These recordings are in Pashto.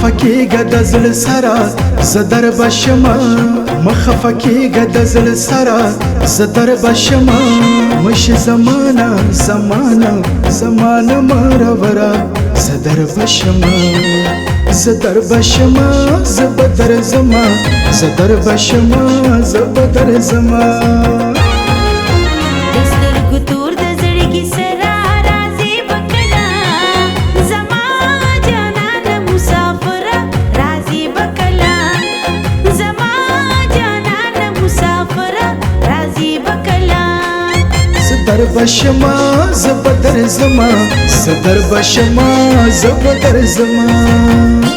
مخفکیګه د زړه سره زدر بشما مخفکیګه د زړه سره زدر بشما مش زمانہ زمانہ زمانہ مرورا زدر بشما زدر بشما زبدر زما زدر بشما زبدر زما زدر بشما زبدر زما زدر بشما زبدر زما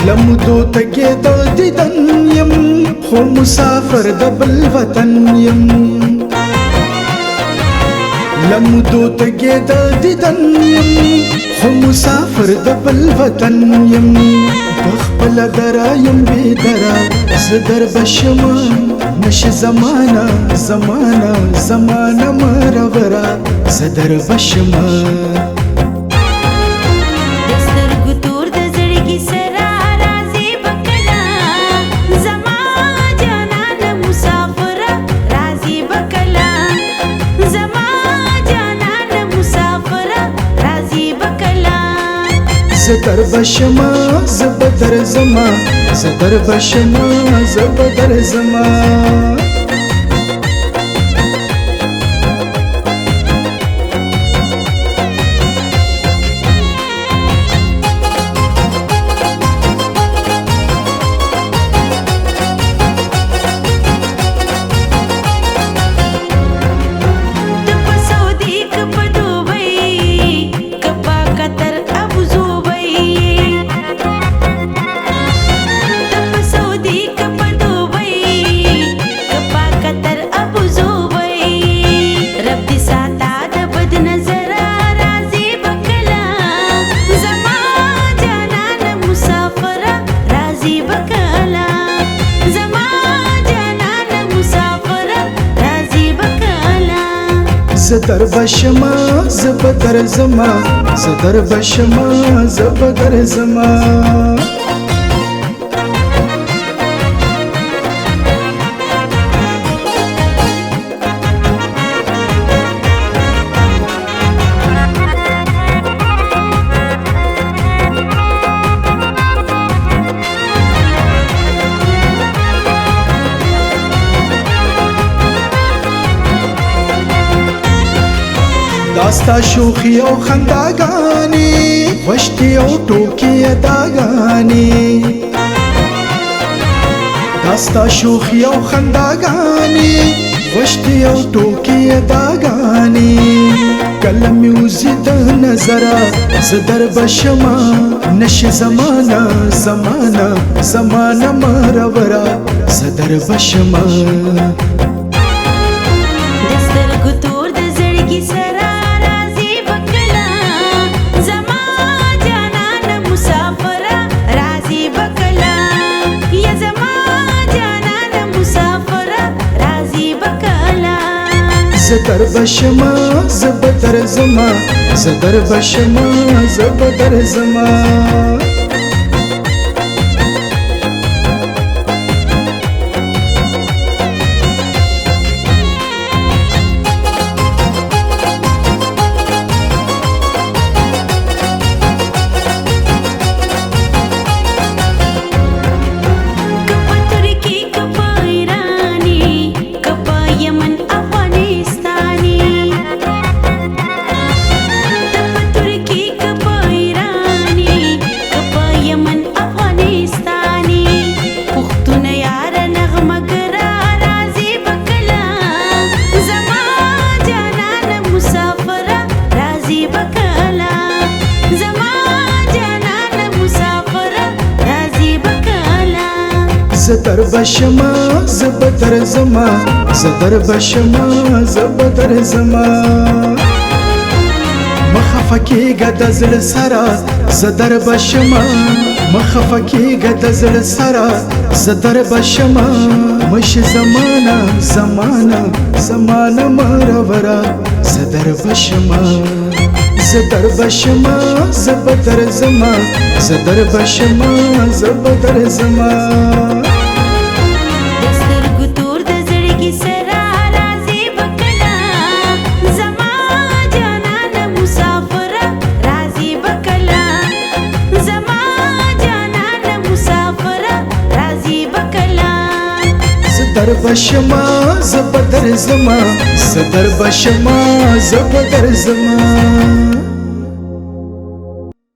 لمدو تګې د دیدن یم خو مسافر د بل وطن یم لمدو تګې د دیدن یم خو مسافر د بل وطن یم بخپل درا یم بی درا زدر بشما نش زمانہ زمانہ زمانہ مرورا زدر بشما زدر بشما زبدر زما زدر بشما زبدر زما زدر بشما زبدر زما زدر بشما زبدر زما داستا شوخی او خنداگانی وشتی او ټوکی اداگانی داستا شوخی او خنداگانی وشتی او ټوکی اداگانی کله میوزی د نظرا زدر بشما نش زمانہ زمانہ زمانہ مرورا زدر بشما زدر بشما زبدر زما زدر بشما زبدر زما زدر بشما زبدر زبدر زما زدر بشما زبدر زما مخفکیگا د زړه سره زدر بشما مخفکیگا د زړه سره زدر بشما مش زمانہ زمانہ زمانہ مرورا زدر بشما زدر بشما زبدر زما زدر بشما زبدر زما زدر بشما زبدر زما زدر بشما زبدر زما